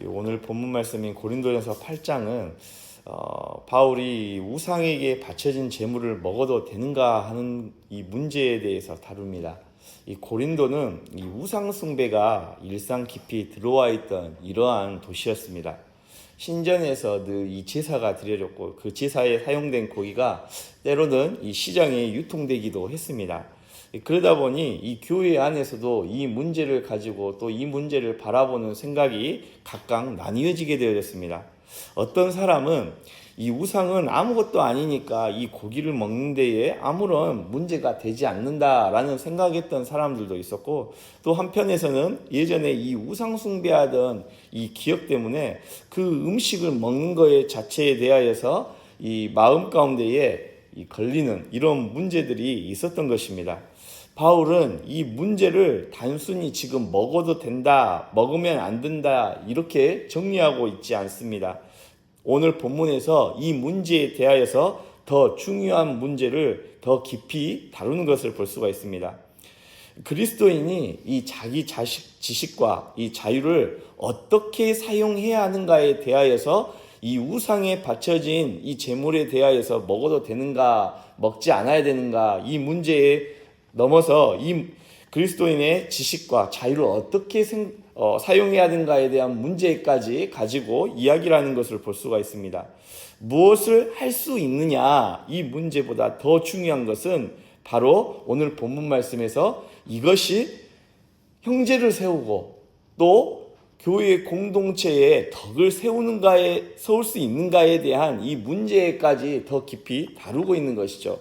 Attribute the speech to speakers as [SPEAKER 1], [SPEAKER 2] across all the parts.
[SPEAKER 1] 오늘 본문 말씀인 고린도전서 8장은 바울이 우상에게 바쳐진 제물을 먹어도 되는가 하는 이 문제에 대해서 다룹니다. 이 고린도는 이 우상 숭배가 일상 깊이 들어와 있던 이러한 도시였습니다. 신전에서 늘 이 제사가 드려졌고 그 제사에 사용된 고기가 때로는 이 시장에 유통되기도 했습니다. 그러다 보니 이 교회 안에서도 이 문제를 가지고 또 이 문제를 바라보는 생각이 각각 나뉘어지게 되어졌습니다. 어떤 사람은 이 우상은 아무것도 아니니까 이 고기를 먹는 데에 아무런 문제가 되지 않는다라는 생각했던 사람들도 있었고, 또 한편에서는 예전에 이 우상 숭배하던 이 기억 때문에 그 음식을 먹는 거에 자체에 대하여서 이 마음 가운데에 걸리는 이런 문제들이 있었던 것입니다. 바울은 이 문제를 단순히 지금 먹어도 된다, 먹으면 안 된다 이렇게 정리하고 있지 않습니다. 오늘 본문에서 이 문제에 대하여서 더 중요한 문제를 더 깊이 다루는 것을 볼 수가 있습니다. 그리스도인이 이 자기 지식과 이 자유를 어떻게 사용해야 하는가에 대하여서 이 우상에 바쳐진 이 제물에 대하여서 먹어도 되는가, 먹지 않아야 되는가, 이 문제에 넘어서 이 그리스도인의 지식과 자유를 어떻게 사용해야 하는가에 대한 문제까지 가지고 이야기를 하는 것을 볼 수가 있습니다. 무엇을 할 수 있느냐, 이 문제보다 더 중요한 것은 바로 오늘 본문 말씀에서 이것이 형제를 세우고 또 교회 공동체의 덕을 세울 수 있는가에 대한 이 문제까지 더 깊이 다루고 있는 것이죠.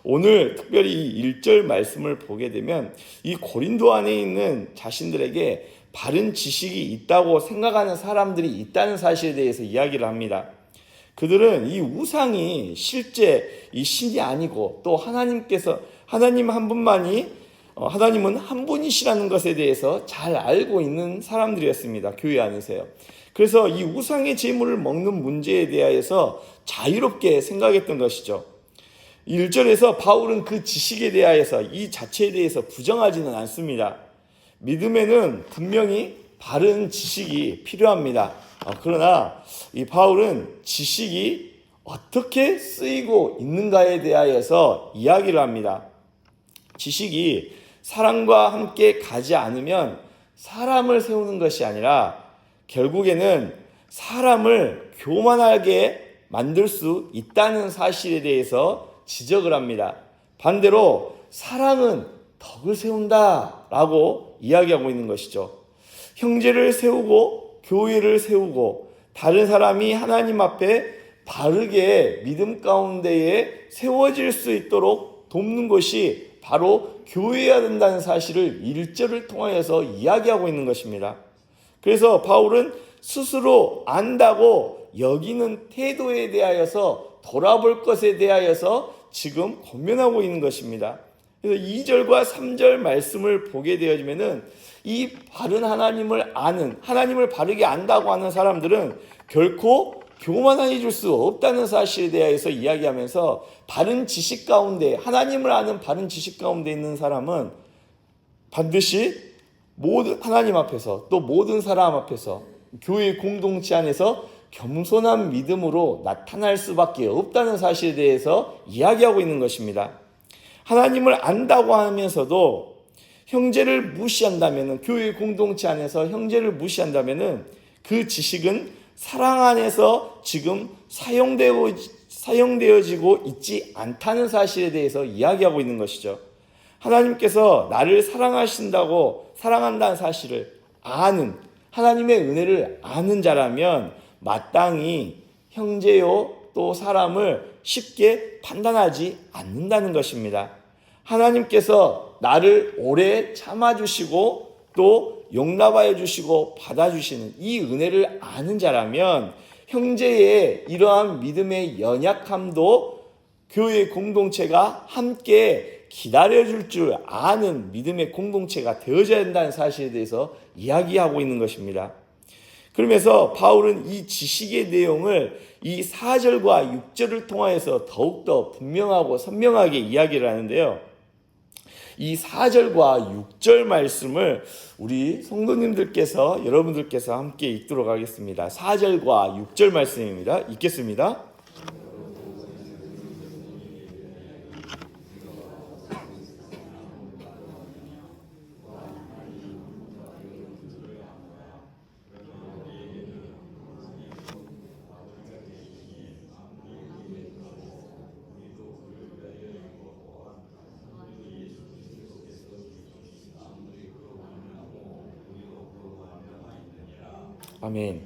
[SPEAKER 1] 오늘 특별히 1절 말씀을 보게 되면 이 고린도 안에 있는 자신들에게 바른 지식이 있다고 생각하는 사람들이 있다는 사실에 대해서 이야기를 합니다. 그들은 이 우상이 실제 이 신이 아니고 또 하나님 하나님은 한 분이시라는 것에 대해서 잘 알고 있는 사람들이었습니다. 교회 안에서요. 그래서 이 우상의 제물을 먹는 문제에 대하여서 자유롭게 생각했던 것이죠. 1절에서 바울은 그 지식에 대하여서 이 자체에 대해서 부정하지는 않습니다. 믿음에는 분명히 바른 지식이 필요합니다. 그러나 이 바울은 지식이 어떻게 쓰이고 있는가에 대하여서 이야기를 합니다. 지식이 사랑과 함께 가지 않으면 사람을 세우는 것이 아니라 결국에는 사람을 교만하게 만들 수 있다는 사실에 대해서 지적을 합니다. 반대로 사랑은 덕을 세운다라고 이야기하고 있는 것이죠. 형제를 세우고 교회를 세우고 다른 사람이 하나님 앞에 바르게 믿음 가운데에 세워질 수 있도록 돕는 것이 바로 교회여야 된다는 사실을 1절을 통하여서 이야기하고 있는 것입니다. 그래서 바울은 스스로 안다고 여기는 태도에 대하여서 돌아볼 것에 대하여서 지금 권면하고 있는 것입니다. 그래서 2절과 3절 말씀을 보게 되어지면은 이 바른 하나님을 아는, 하나님을 바르게 안다고 하는 사람들은 결코 교만해질 수 없다는 사실에 대해서 이야기하면서 바른 지식 가운데, 하나님을 아는 바른 지식 가운데 있는 사람은 반드시 모든 하나님 앞에서 또 모든 사람 앞에서 교회 공동체 안에서 겸손한 믿음으로 나타날 수밖에 없다는 사실에 대해서 이야기하고 있는 것입니다. 하나님을 안다고 하면서도 형제를 무시한다면, 교회 공동체 안에서 형제를 무시한다면 그 지식은 사랑 안에서 지금 사용되어지고 있지 않다는 사실에 대해서 이야기하고 있는 것이죠. 하나님께서 나를 사랑한다는 사실을 아는, 하나님의 은혜를 아는 자라면 마땅히 형제요 또 사람을 쉽게 판단하지 않는다는 것입니다. 하나님께서 나를 오래 참아주시고 또 용납하여 주시고 받아주시는 이 은혜를 아는 자라면 형제의 이러한 믿음의 연약함도 교회 공동체가 함께 기다려줄 줄 아는 믿음의 공동체가 되어져야 된다는 사실에 대해서 이야기하고 있는 것입니다. 그러면서 바울은 이 지식의 내용을 이 4절과 6절을 통하여서 더욱더 분명하고 선명하게 이야기를 하는데요. 이 4절과 6절 말씀을 우리 성도님들께서 여러분들께서 함께 읽도록 하겠습니다. 4절과 6절 말씀입니다. 읽겠습니다. 아멘.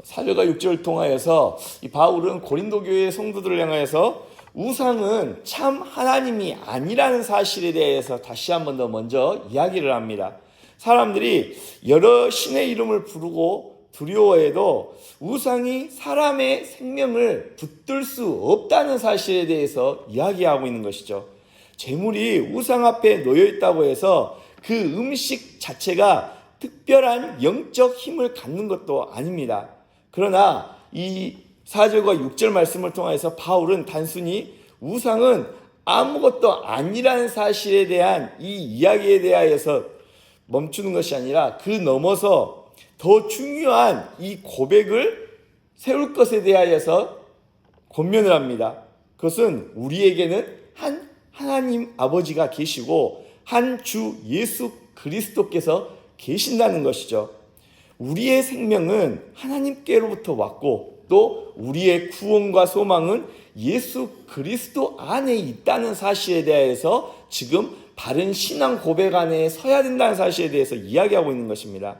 [SPEAKER 1] 4절과 6절을 통하여서 이 바울은 고린도 교회 성도들을 향하여서 우상은 참 하나님이 아니라는 사실에 대해서 다시 한 번 더 먼저 이야기를 합니다. 사람들이 여러 신의 이름을 부르고 두려워해도 우상이 사람의 생명을 붙들 수 없다는 사실에 대해서 이야기하고 있는 것이죠. 재물이 우상 앞에 놓여 있다고 해서 그 음식 자체가 특별한 영적 힘을 갖는 것도 아닙니다. 그러나 이 4절과 6절 말씀을 통해서 바울은 단순히 우상은 아무것도 아니라는 사실에 대한 이 이야기에 대하여서 멈추는 것이 아니라 그 넘어서 더 중요한 이 고백을 세울 것에 대하여서 권면을 합니다. 그것은 우리에게는 한 하나님 아버지가 계시고 한 주 예수 그리스도께서 계신다는 것이죠. 우리의 생명은 하나님께로부터 왔고 또 우리의 구원과 소망은 예수 그리스도 안에 있다는 사실에 대해서 지금 바른 신앙 고백 안에 서야 된다는 사실에 대해서 이야기하고 있는 것입니다.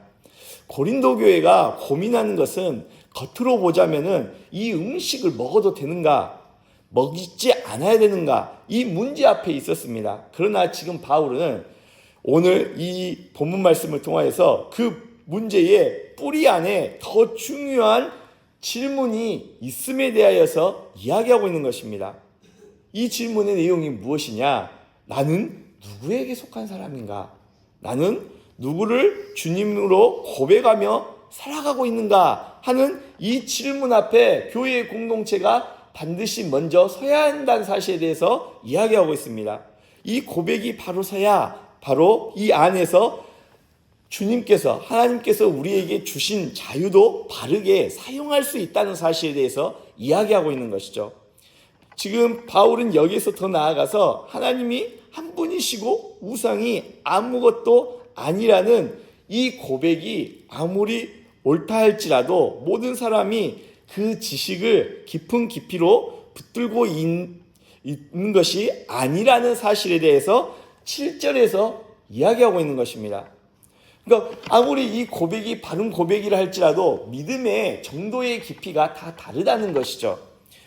[SPEAKER 1] 고린도 교회가 고민하는 것은 겉으로 보자면은 이 음식을 먹어도 되는가, 먹지 않아야 되는가, 이 문제 앞에 있었습니다. 그러나 지금 바울은 오늘 이 본문 말씀을 통하여서 그 문제의 뿌리 안에 더 중요한 질문이 있음에 대하여서 이야기하고 있는 것입니다. 이 질문의 내용이 무엇이냐? 나는 누구에게 속한 사람인가? 나는 누구를 주님으로 고백하며 살아가고 있는가? 하는 이 질문 앞에 교회의 공동체가 반드시 먼저 서야 한다는 사실에 대해서 이야기하고 있습니다. 이 고백이 바로 서야 바로 이 안에서 주님께서 하나님께서 우리에게 주신 자유도 바르게 사용할 수 있다는 사실에 대해서 이야기하고 있는 것이죠. 지금 바울은 여기서 더 나아가서 하나님이 한 분이시고 우상이 아무것도 아니라는 이 고백이 아무리 옳다 할지라도 모든 사람이 그 지식을 깊은 깊이로 붙들고 있는 것이 아니라는 사실에 대해서 7절에서 이야기하고 있는 것입니다. 그러니까 아무리 이 고백이 바른 고백이라 할지라도 믿음의 정도의 깊이가 다 다르다는 것이죠.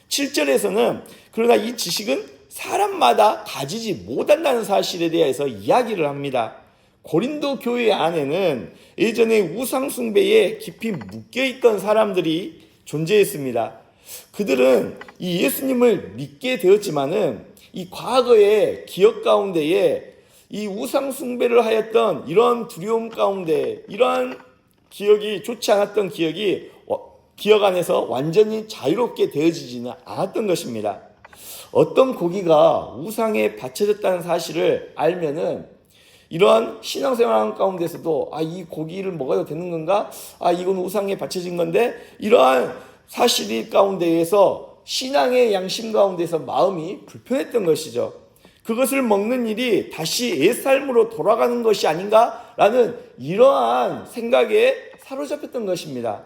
[SPEAKER 1] 7절에서는 그러나 이 지식은 사람마다 가지지 못한다는 사실에 대해서 이야기를 합니다. 고린도 교회 안에는 예전에 우상 숭배에 깊이 묶여있던 사람들이 존재했습니다. 그들은 이 예수님을 믿게 되었지만은 이 과거의 기억 가운데에 이 우상 숭배를 하였던 이런 두려움 가운데 이러한 기억이 좋지 않았던 기억 안에서 완전히 자유롭게 되어지지는 않았던 것입니다. 어떤 고기가 우상에 바쳐졌다는 사실을 알면은 이러한 신앙생활 가운데서도 이 고기를 먹어도 되는 건가? 이건 우상에 바쳐진 건데 이러한 사실 가운데에서 신앙의 양심 가운데서 마음이 불편했던 것이죠. 그것을 먹는 일이 다시 옛삶으로 돌아가는 것이 아닌가라는 이러한 생각에 사로잡혔던 것입니다.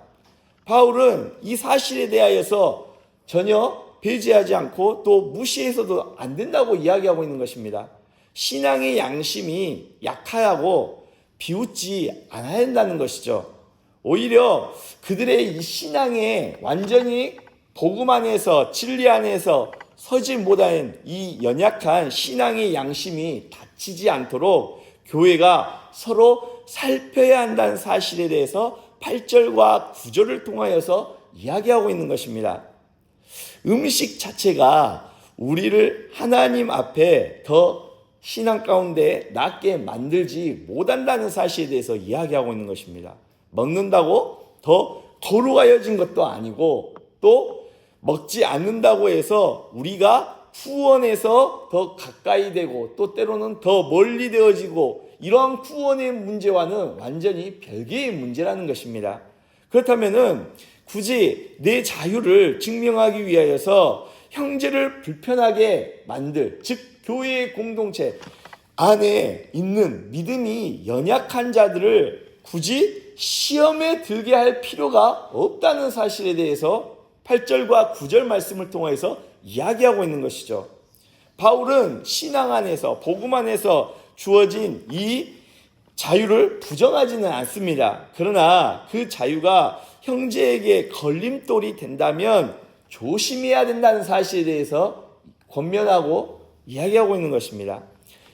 [SPEAKER 1] 바울은 이 사실에 대하여서 전혀 배제하지 않고 또 무시해서도 안 된다고 이야기하고 있는 것입니다. 신앙의 양심이 약하고 비웃지 않아야 된다는 것이죠. 오히려 그들의 이 신앙에 완전히 복음 안에서 진리 안에서 서지 못하는 이 연약한 신앙의 양심이 다치지 않도록 교회가 서로 살펴야 한다는 사실에 대해서 8절과 9절을 통하여서 이야기하고 있는 것입니다. 음식 자체가 우리를 하나님 앞에 더 신앙 가운데 낮게 만들지 못한다는 사실에 대해서 이야기하고 있는 것입니다. 먹는다고 더 거룩하여진 것도 아니고 또 먹지 않는다고 해서 우리가 구원에서 더 가까이 되고 또 때로는 더 멀리 되어지고 이러한 구원의 문제와는 완전히 별개의 문제라는 것입니다. 그렇다면은 굳이 내 자유를 증명하기 위하여서 형제를 불편하게 만들, 즉 교회의 공동체 안에 있는 믿음이 연약한 자들을 굳이 시험에 들게 할 필요가 없다는 사실에 대해서 8절과 9절 말씀을 통해서 이야기하고 있는 것이죠. 바울은 신앙 안에서, 복음 안에서 주어진 이 자유를 부정하지는 않습니다. 그러나 그 자유가 형제에게 걸림돌이 된다면 조심해야 된다는 사실에 대해서 권면하고 이야기하고 있는 것입니다.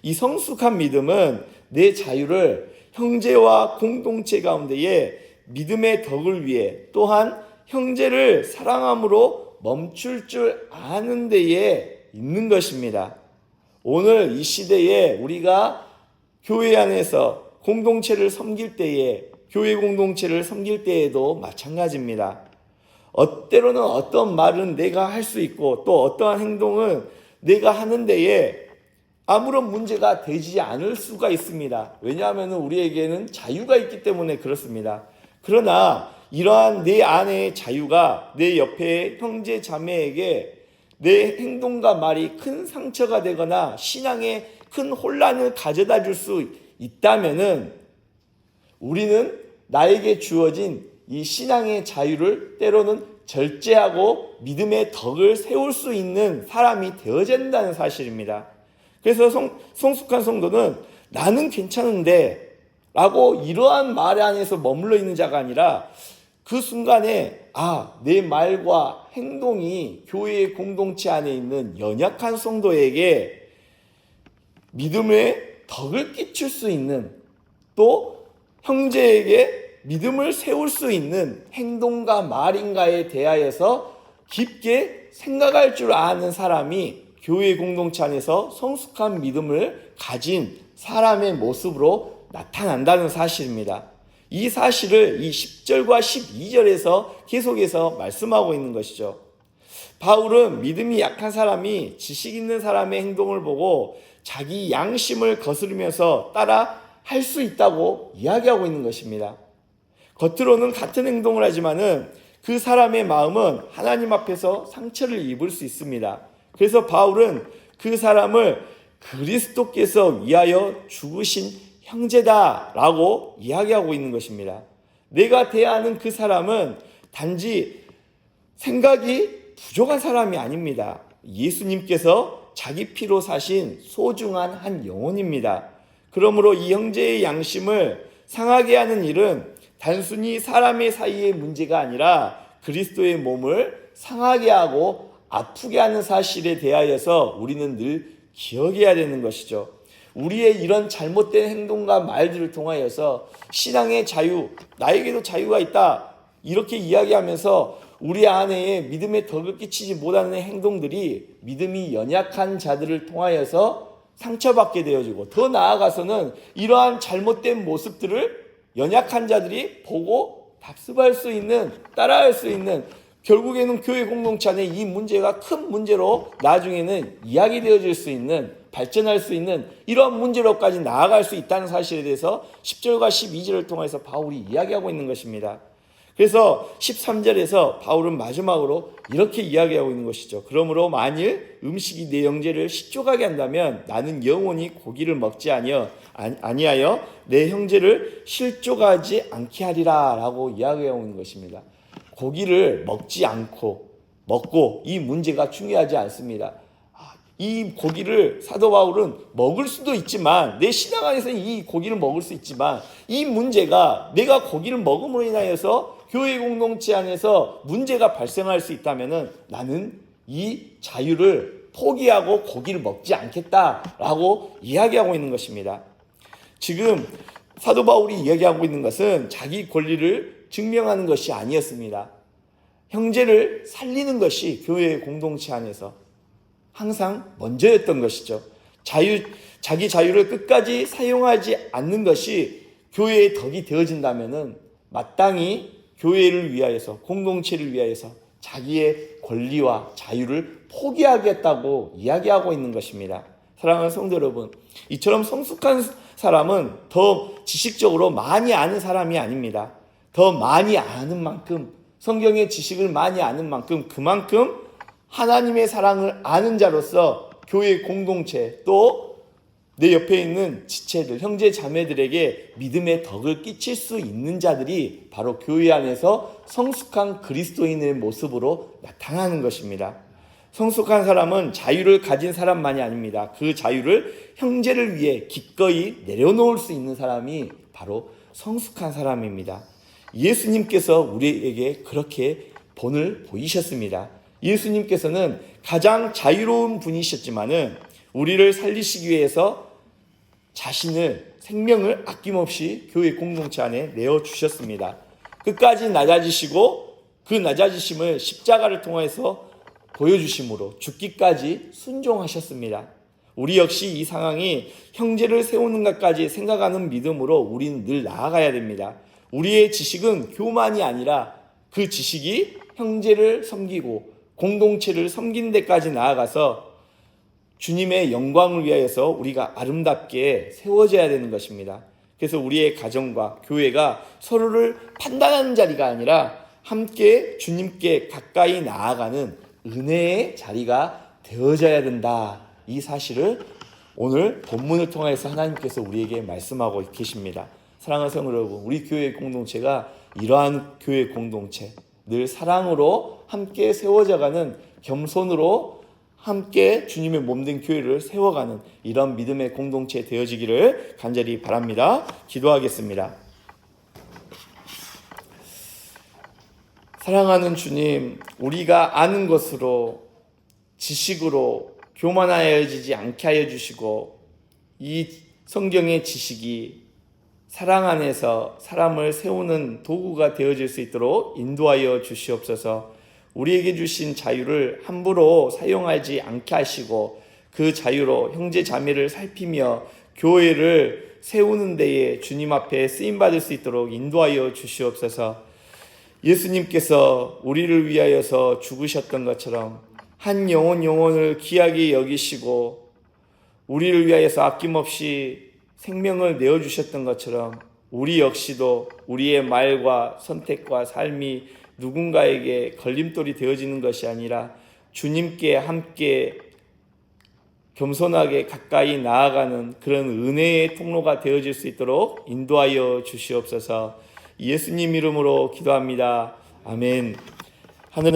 [SPEAKER 1] 이 성숙한 믿음은 내 자유를 형제와 공동체 가운데에 믿음의 덕을 위해 또한 형제를 사랑함으로 멈출 줄 아는 데에 있는 것입니다. 오늘 이 시대에 우리가 교회 안에서 공동체를 섬길 때에, 교회 공동체를 섬길 때에도 마찬가지입니다. 때로는 어떤 말은 내가 할 수 있고 또 어떠한 행동은 내가 하는 데에 아무런 문제가 되지 않을 수가 있습니다. 왜냐하면 우리에게는 자유가 있기 때문에 그렇습니다. 그러나 이러한 내 안의 자유가 내 옆에 형제 자매에게 내 행동과 말이 큰 상처가 되거나 신앙에 큰 혼란을 가져다 줄 수 있다면은 우리는 나에게 주어진 이 신앙의 자유를 때로는 절제하고 믿음의 덕을 세울 수 있는 사람이 되어야 된다는 사실입니다. 그래서 성숙한 성도는 나는 괜찮은데 라고 이러한 말 안에서 머물러 있는 자가 아니라 그 순간에 내 말과 행동이 교회의 공동체 안에 있는 연약한 성도에게 믿음의 덕을 끼칠 수 있는 또 형제에게 믿음을 세울 수 있는 행동과 말인가에 대하여서 깊게 생각할 줄 아는 사람이 교회 공동체 안에서 성숙한 믿음을 가진 사람의 모습으로 나타난다는 사실입니다. 이 사실을 이 10절과 12절에서 계속해서 말씀하고 있는 것이죠. 바울은 믿음이 약한 사람이 지식 있는 사람의 행동을 보고 자기 양심을 거스르면서 따라 할 수 있다고 이야기하고 있는 것입니다. 겉으로는 같은 행동을 하지만은 그 사람의 마음은 하나님 앞에서 상처를 입을 수 있습니다. 그래서 바울은 그 사람을 그리스도께서 위하여 죽으신 형제다라고 이야기하고 있는 것입니다. 내가 대하는 그 사람은 단지 생각이 부족한 사람이 아닙니다. 예수님께서 자기 피로 사신 소중한 한 영혼입니다. 그러므로 이 형제의 양심을 상하게 하는 일은 단순히 사람의 사이의 문제가 아니라 그리스도의 몸을 상하게 하고 아프게 하는 사실에 대하여서 우리는 늘 기억해야 되는 것이죠. 우리의 이런 잘못된 행동과 말들을 통하여서 신앙의 자유, 나에게도 자유가 있다 이렇게 이야기하면서 우리 안에 믿음의 덕을 끼치지 못하는 행동들이 믿음이 연약한 자들을 통하여서 상처받게 되어지고 더 나아가서는 이러한 잘못된 모습들을 연약한 자들이 보고 답습할 수 있는, 따라할 수 있는, 결국에는 교회 공동체 안에 이 문제가 큰 문제로 나중에는 이야기되어질 수 있는, 발전할 수 있는 이러한 문제로까지 나아갈 수 있다는 사실에 대해서 10절과 12절을 통해서 바울이 이야기하고 있는 것입니다. 그래서 13절에서 바울은 마지막으로 이렇게 이야기하고 있는 것이죠. 그러므로 만일 음식이 내 형제를 식욕하게 한다면 나는 영원히 고기를 먹지 아니하여 내 형제를 실족하지 않게 하리라 라고 이야기하고 있는 것입니다. 고기를 먹지 않고 먹고 이 문제가 중요하지 않습니다. 이 고기를 사도 바울은 먹을 수도 있지만 내 신앙 안에서는 이 고기를 먹을 수 있지만 이 문제가 내가 고기를 먹음으로 인하여서 교회 공동체 안에서 문제가 발생할 수 있다면 나는 이 자유를 포기하고 고기를 먹지 않겠다라고 이야기하고 있는 것입니다. 지금 사도 바울이 이야기하고 있는 것은 자기 권리를 증명하는 것이 아니었습니다. 형제를 살리는 것이 교회의 공동체 안에서 항상 먼저였던 것이죠. 자기 자유를 끝까지 사용하지 않는 것이 교회의 덕이 되어진다면 마땅히 교회를 위하여서, 공동체를 위하여서 자기의 권리와 자유를 포기하겠다고 이야기하고 있는 것입니다. 사랑하는 성도 여러분, 이처럼 성숙한 사람은 더 지식적으로 많이 아는 사람이 아닙니다. 더 많이 아는 만큼, 성경의 지식을 많이 아는 만큼, 그만큼 하나님의 사랑을 아는 자로서 교회 공동체, 또 내 옆에 있는 지체들, 형제 자매들에게 믿음의 덕을 끼칠 수 있는 자들이 바로 교회 안에서 성숙한 그리스도인의 모습으로 나타나는 것입니다. 성숙한 사람은 자유를 가진 사람만이 아닙니다. 그 자유를 형제를 위해 기꺼이 내려놓을 수 있는 사람이 바로 성숙한 사람입니다. 예수님께서 우리에게 그렇게 본을 보이셨습니다. 예수님께서는 가장 자유로운 분이셨지만은 우리를 살리시기 위해서 자신을, 생명을 아낌없이 교회 공동체 안에 내어주셨습니다. 끝까지 낮아지시고 그 낮아지심을 십자가를 통해서 보여주심으로 죽기까지 순종하셨습니다. 우리 역시 이 상황이 형제를 세우는 것까지 생각하는 믿음으로 우리는 늘 나아가야 됩니다. 우리의 지식은 교만이 아니라 그 지식이 형제를 섬기고 공동체를 섬긴 데까지 나아가서 주님의 영광을 위하여서 우리가 아름답게 세워져야 되는 것입니다. 그래서 우리의 가정과 교회가 서로를 판단하는 자리가 아니라 함께 주님께 가까이 나아가는 은혜의 자리가 되어져야 된다. 이 사실을 오늘 본문을 통해서 하나님께서 우리에게 말씀하고 계십니다. 사랑하는 성도 여러분, 우리 교회 공동체가 이러한 교회 공동체, 늘 사랑으로 함께 세워져가는, 겸손으로 함께 주님의 몸된 교회를 세워가는 이런 믿음의 공동체 되어지기를 간절히 바랍니다. 기도하겠습니다. 사랑하는 주님, 우리가 아는 것으로, 지식으로 교만하여지지 않게 하여 주시고, 이 성경의 지식이 사랑 안에서 사람을 세우는 도구가 되어질 수 있도록 인도하여 주시옵소서. 우리에게 주신 자유를 함부로 사용하지 않게 하시고 그 자유로 형제 자매를 살피며 교회를 세우는 데에 주님 앞에 쓰임받을 수 있도록 인도하여 주시옵소서. 예수님께서 우리를 위하여서 죽으셨던 것처럼 한 영혼을 귀하게 여기시고 우리를 위하여서 아낌없이 생명을 내어주셨던 것처럼 우리 역시도 우리의 말과 선택과 삶이 누군가에게 걸림돌이 되어지는 것이 아니라 주님께 함께 겸손하게 가까이 나아가는 그런 은혜의 통로가 되어질 수 있도록 인도하여 주시옵소서. 예수님 이름으로 기도합니다. 아멘. 하늘은